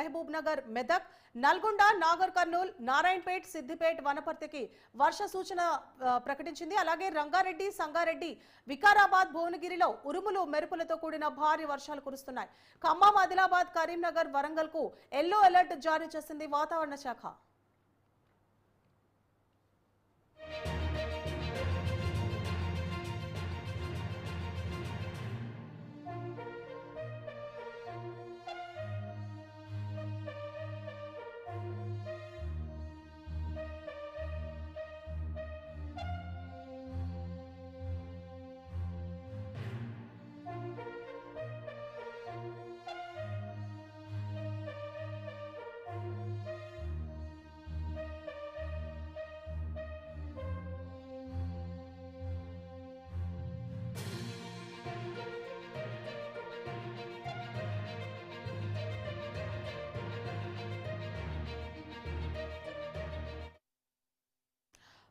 మహబూబ్ నగర్, మెదక్, నల్గొండ, నాగర్ కర్నూల్, నారాయణపేట్, సిద్దిపేట్, వనపర్తికి వర్ష సూచన ప్రకటించింది. అలాగే రంగారెడ్డి, సంగారెడ్డి, వికారాబాద్, భువనగిరిలో ఉరుములు మెరుపులతో కూడిన భారీ వర్షాలు కురుస్తున్నాయి. ఖమ్మం, ఆదిలాబాద్, కరీంనగర్, వరంగల్ కు ఎల్లో అలర్ట్ జారీ చేసింది వాతావరణ శాఖ.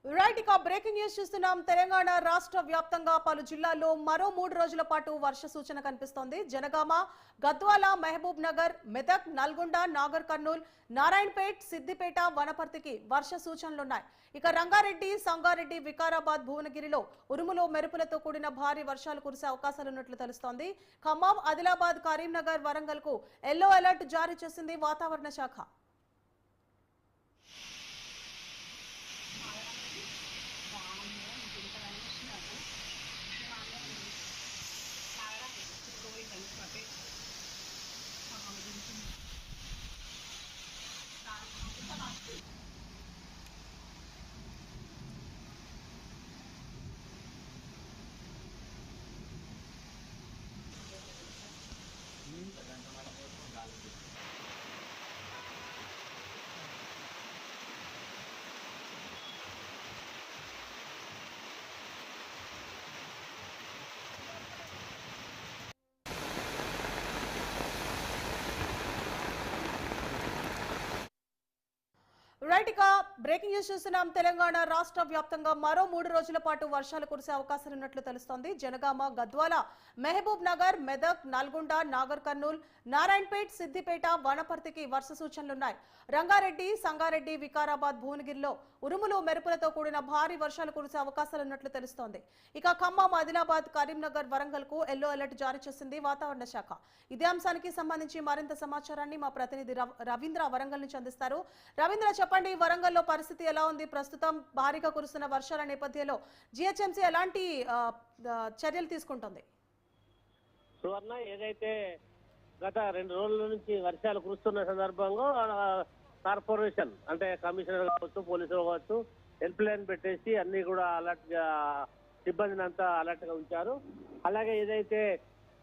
రైట్, ఇక బ్రేకింగ్ న్యూస్ చూస్తున్నాం. తెలంగాణ రాష్ట్ర వ్యాప్తంగా పలు జిల్లాల్లో మరో 3 రోజుల పాటు వర్ష సూచన కనిపిస్తోంది. జనగామ, గద్వాల, మహబూబ్ నగర్, మెదక్, నల్గొండ, నాగర్ కర్నూల్, నారాయణపేట్, సిద్దిపేట, వనపర్తికి వర్ష సూచనలున్నాయి. ఇక రంగారెడ్డి, సంగారెడ్డి, వికారాబాద్, భువనగిరిలో ఉరుములు మెరుపులతో కూడిన భారీ వర్షాలు కురిసే అవకాశాలున్నట్లు తెలుస్తోంది. ఖమ్మం, ఆదిలాబాద్, కరీంనగర్, వరంగల్ కు ఎల్లో అలర్ట్ జారీ చేసింది వాతావరణ శాఖ. రైట్, ఇక బ్రేకింగ్ న్యూస్ చూస్తున్నాం. తెలంగాణ రాష్ట్ర వ్యాప్తంగా మరో 3 రోజుల పాటు వర్షాలు కురిసే అవకాశాలున్నట్లు తెలుస్తోంది. జనగామ, గద్వాల, మహబూబ్ నగర్, మెదక్, నల్గొండ, నాగర్ కర్నూల్, నారాయణపేట్, సిద్దిపేట, వనపర్తికి వర్ష సూచనలున్నాయి. రంగారెడ్డి, సంగారెడ్డి, వికారాబాద్, భువనగిరిలో ఉరుములు మెరుపులతో కూడిన భారీ వర్షాలు కురిసే అవకాశాలున్నట్లు తెలుస్తోంది. ఇక ఖమ్మం, ఆదిలాబాద్, కరీంనగర్, వరంగల్ కు ఎల్లో అలర్ట్ జారీ చేసింది వాతావరణ శాఖ. ఇదే అంశానికి సంబంధించి మరింత సమాచారాన్ని మా ప్రతినిధి రవీంద్ర వరంగల్ నుంచి అందిస్తారు. రవీంద్ర, చెప్పండి, వరంగల్లో పరిస్థితి ఎలా ఉంది? ప్రస్తుతం భారీగా కురుస్తున్న వర్షాల నేపథ్యంలో జిహెచ్ఎంసీ ఎలాంటి చర్యలు తీసుకుంటుంది? సువర్ణ, ఏదైతే గత 2 రోజుల నుంచి వర్షాలు కురుస్తున్న సందర్భంగా కార్పొరేషన్ అంటే కమిషనర్ కావచ్చు, పోలీసులు కావచ్చు, హెల్ప్ లైన్ పెట్టేసి అన్ని కూడా అలర్ట్ గా సిబ్బందిని అంతా అలర్ట్ గా ఉంచారు. అలాగే ఏదైతే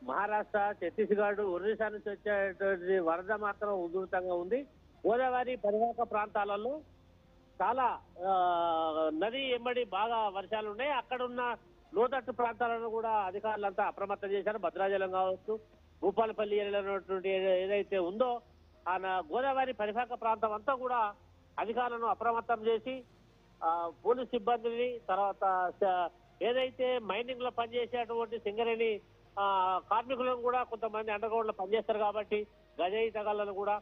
మహారాష్ట్ర, ఛత్తీస్గఢ్, ఒరిస్సా నుంచి వచ్చేటువంటి వరద మాత్రం ఉధృతంగా ఉంది. గోదావరి పరివాహక ప్రాంతాలలో చాలా నది ఎంబడి బాగా వర్షాలు ఉన్నాయి. అక్కడున్న లోతట్టు ప్రాంతాలను కూడా అధికారులంతా అప్రమత్తం చేశారు. భద్రాచలం కావచ్చు, భూపాలపల్లి వెళ్ళినటువంటి ఏదైతే ఉందో ఆ గోదావరి పరివాహక ప్రాంతం అంతా కూడా అధికారులను అప్రమత్తం చేసి పోలీస్ సిబ్బందిని, తర్వాత ఏదైతే మైనింగ్ లో పనిచేసేటువంటి సింగరేణి కార్మికులను కూడా కొంతమంది అండర్ గ్రౌండ్ లో పనిచేస్తారు కాబట్టి గజయి తగాలను కూడా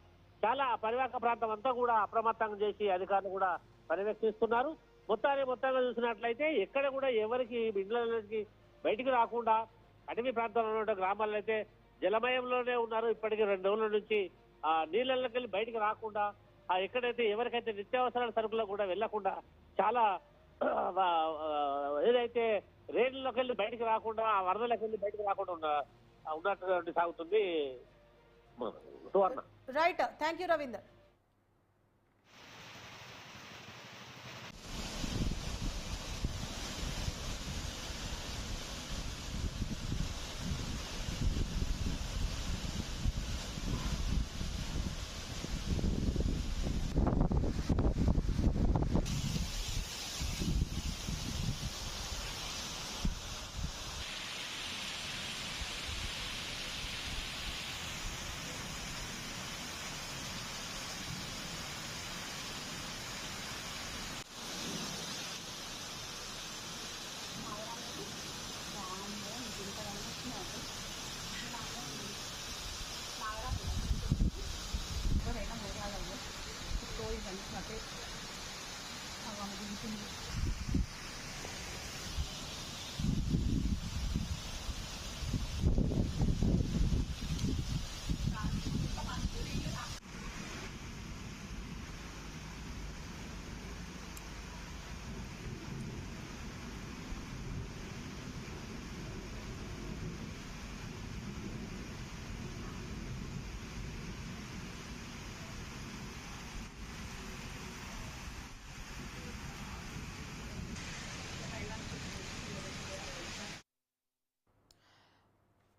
చాలా పరివాహక ప్రాంతం అంతా కూడా అప్రమత్తంగా చేసి అధికారులు కూడా పర్యవేక్షిస్తున్నారు. మొత్తంగా చూసినట్లయితే ఎక్కడ కూడా ఎవరికి ఇండ్లకి బయటికి రాకుండా అటవీ ప్రాంతంలో ఉన్న గ్రామాల్లో అయితే జలమయంలోనే ఉన్నారు. ఇప్పటికీ 2 రోజుల నుంచి ఆ నీళ్ళకి వెళ్ళి బయటికి రాకుండా ఎక్కడైతే ఎవరికైతే నిత్యావసరాల సరుకులకు కూడా వెళ్లకుండా చాలా ఏదైతే రేణుల్లోకి వెళ్ళి బయటికి రాకుండా వరదలకు వెళ్ళి బయటికి రాకుండా ఉన్నటువంటి సాగుతుంది Suvarna. Right, thank you Ravinder.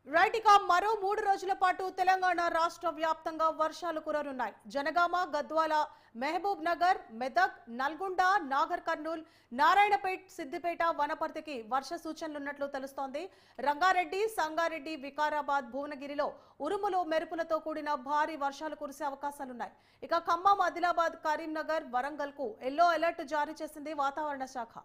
Right, ఇక మరో 3 రోజుల పాటు తెలంగాణ రాష్ట్ర వ్యాప్తంగా వర్షాలు కురనున్నాయి. జనగామ, గద్వాల, మహబూబ్ నగర్, మెదక్, నల్గొండ, నాగర్ కర్నూల్, నారాయణపేట్, సిద్దిపేట, వనపర్తికి వర్ష సూచనలున్నట్లు తెలుస్తోంది. రంగారెడ్డి, సంగారెడ్డి, వికారాబాద్, భువనగిరిలో ఉరుములు, మెరుపులతో కూడిన భారీ వర్షాలు కురిసే అవకాశాలున్నాయి. ఇక ఖమ్మం, ఆదిలాబాద్, కరీంనగర్, వరంగల్ కు ఎల్లో అలర్ట్ జారీ చేసింది వాతావరణ శాఖ.